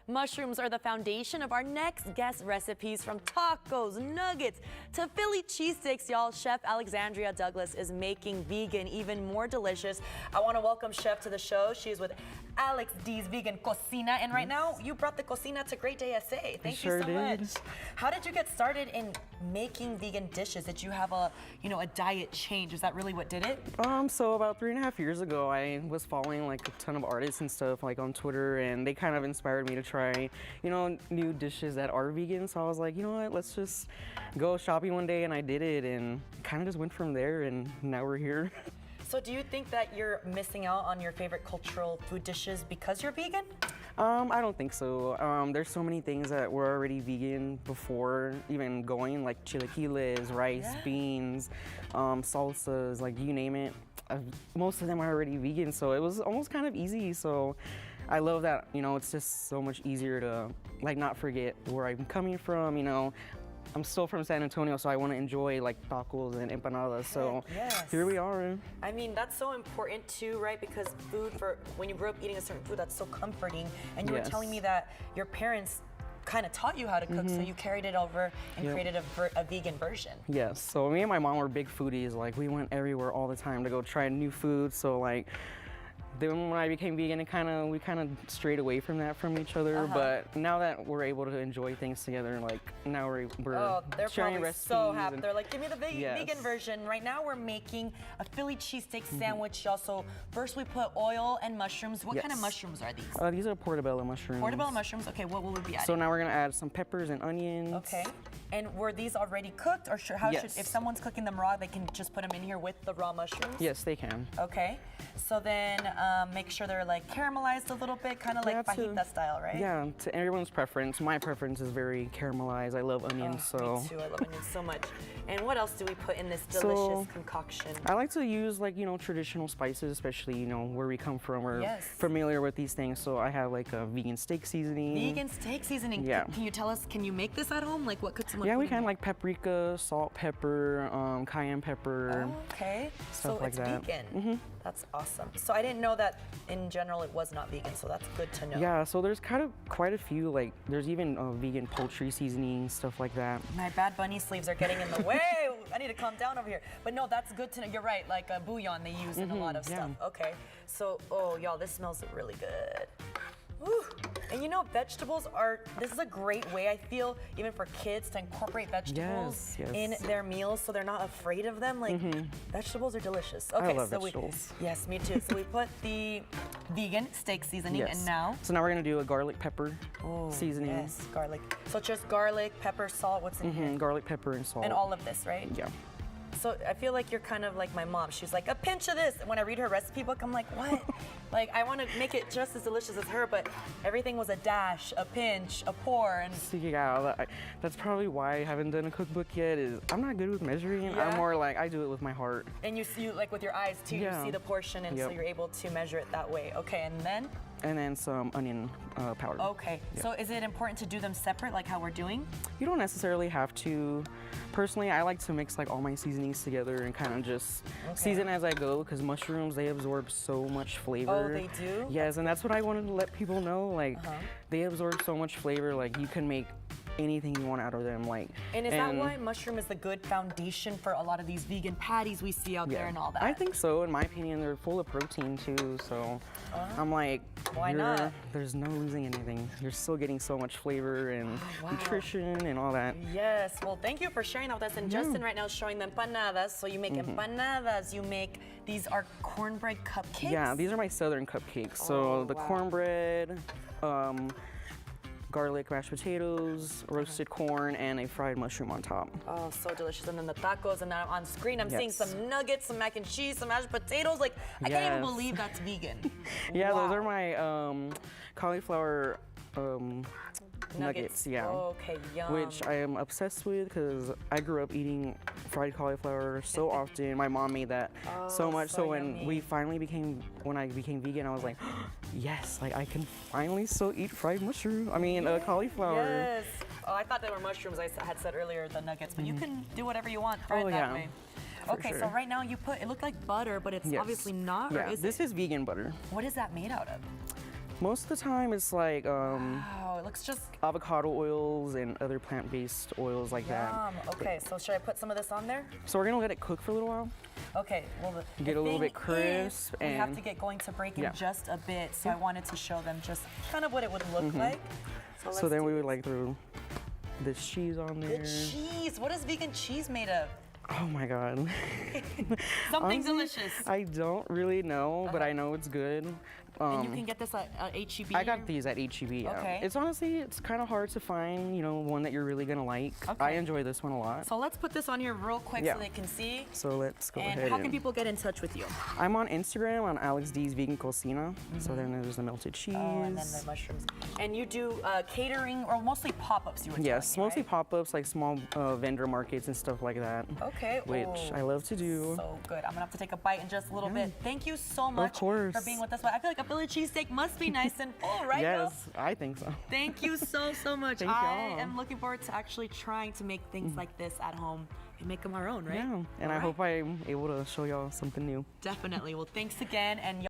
Mushrooms are the foundation of our next guest recipes, from tacos, nuggets, to Philly cheesesteaks, y'all. Chef Alexandria Douglas is making vegan even more delicious. I want to welcome Chef to the show. She is with Alex D's Vegan Cocina, and right now you brought the cocina to Great Day SA. Thank you so much. How did you get started in making vegan dishes? Did you have a diet change? Is that really what did it? So about 3.5 years ago, I was following like a ton of artists and stuff like on Twitter, and they kind of inspired me to try, new dishes that are vegan. So I was like, you know what, let's just go shopping one day, and I did it, and kind of just went from there, and now we're here. So do you think that you're missing out on your favorite cultural food dishes because you're vegan? I don't think so. There's so many things that were already vegan before even going, like chilaquiles, rice, beans, salsas, like you name it. Most of them are already vegan, so it was almost kind of easy. So I love that, it's just so much easier to like not forget where I'm coming from, I'm still from San Antonio, so I want to enjoy like tacos and empanadas. So here we are. I mean, that's so important too, right? Because food, for when you grew up eating a certain food, that's so comforting. And you were telling me that your parents kind of taught you how to cook, so you carried it over and created a vegan version. Yes, so me and my mom were big foodies. Like we went everywhere all the time to go try new food. So like, then when I became vegan, we kind of strayed away from that from each other. But now that we're able to enjoy things together, like now we're they're sharing probably recipes. So happy. They're like, give me the vegan version. Right now we're making a Philly cheesesteak sandwich, y'all. So first we put oil and mushrooms. What kind of mushrooms are these? These are portobello mushrooms. Portobello mushrooms. Okay, what will we be adding? So now we're gonna add some peppers and onions. Okay. And were these already cooked, or should if someone's cooking them raw, they can just put them in here with the raw mushrooms? Yes, they can. Okay. So then make sure they're like caramelized a little bit, kind of like fajita style, right? Yeah, to everyone's preference. My preference is very caramelized. I love onions, so. Me too, I love onions so much. And what else do we put in this delicious concoction? I like to use like, traditional spices, especially, where we come from. We're familiar with these things. So I have like a vegan steak seasoning. Vegan steak seasoning? Yeah. Can you tell us, can you make this at home? Like what could someone we can, like paprika, salt, pepper, cayenne pepper. Oh, okay. Stuff so like it's that. Vegan. That's awesome. So I didn't know that in general it was not vegan, so that's good to know. Yeah, so there's quite a few, like there's even vegan poultry seasoning, stuff like that. My Bad Bunny sleeves are getting in the way. I need to calm down over here. But no, that's good to know. You're right, like a bouillon they use in a lot of stuff. Okay, so, y'all, this smells really good. Woo. And vegetables this is a great way, I feel, even for kids to incorporate vegetables in their meals so they're not afraid of them. Like, vegetables are delicious. Okay, I love vegetables. Yes, me too. So we put the vegan steak seasoning, and now? So now we're gonna do a garlic pepper seasoning. Yes, garlic. So just garlic, pepper, salt, what's in here? Garlic, pepper, and salt. And all of this, right? Yeah. So I feel like you're kind of like my mom. She's like, a pinch of this. And when I read her recipe book, I'm like, what? Like, I want to make it just as delicious as her, but everything was a dash, a pinch, a pour. And yeah, that's probably why I haven't done a cookbook yet, is I'm not good with measuring. I'm more like, I do it with my heart. And you see, like with your eyes too, you see the portion, and so you're able to measure it that way. Okay, and then? And then some onion powder. Okay, so is it important to do them separate, like how we're doing? You don't necessarily have to. Personally, I like to mix like all my seasonings together and kind of just season as I go, because mushrooms, they absorb so much flavor. Oh, they do? Yes, and that's what I wanted to let people know. Like, they absorb so much flavor. Like, you can make anything you want out of them. Like, and is that why mushroom is the good foundation for a lot of these vegan patties we see out there and all that? I think so. In my opinion, they're full of protein too. So I'm like, why not? There's no losing anything. You're still getting so much flavor and nutrition and all that. Yes. Well, thank you for sharing that with us. And Justin right now is showing the empanadas. So you make empanadas. You make, these are cornbread cupcakes? Yeah, these are my southern cupcakes. So the cornbread, garlic mashed potatoes, roasted corn, and a fried mushroom on top. Oh, so delicious. And then the tacos, and now on screen I'm seeing some nuggets, some mac and cheese, some mashed potatoes. Like, I can't even believe that's vegan. Those are my cauliflower nuggets. Okay, yum. Which I am obsessed with, because I grew up eating fried cauliflower so often. My mom made that so much. So when I became vegan, I was like, yes, like I can finally still eat fried mushroom. I mean, cauliflower. Yes. Oh, I thought they were mushrooms. I had said earlier the nuggets, but you can do whatever you want, fry it that way. Okay, so right now you put, it looked like butter, but it's obviously not. Yeah, this is vegan butter. What is that made out of? Most of the time it's like Wow, it looks just avocado oils and other plant-based oils like that. yum. Okay, so should I put some of this on there? So we're gonna let it cook for a little while. Okay, well, Get a little thing bit crisp is, we have and- to get going to break in Yeah. just a bit, so I wanted to show them just kind of what it would look like. So let's then do we would this. like throw this cheese on The there. cheese. What is vegan cheese made of? Oh my god. Something Honestly, delicious. I don't really know, but I know it's good. And you can get this at H-E-B? I got these at H-E-B. Yeah. Okay. It's honestly, it's kind of hard to find, you know, one that you're really gonna like. I Okay. enjoy this one a lot. So let's put this on here real quick Yeah. so they can see. So let's go And ahead. how can people get in touch with you? I'm on Instagram on Alex D's Vegan Cocina. So then there's the melted cheese. Oh, and then the mushrooms. And you do catering or mostly pop-ups, you were Yes, telling me, mostly right? pop-ups like small vendor markets and stuff like that. Okay. Which Ooh, I love to do. So good. I'm gonna have to take a bite in just a little bit. Thank you so much course. for being with us. I feel like a Philly cheesesteak must be nice and full, right? Bill? Yes, I think so. Thank you so much. Thank I y'all. am looking forward to actually trying to make things like this at home and make them our own, right? Yeah, and I All hope I'm able to show y'all something new. Definitely. Well, thanks again. And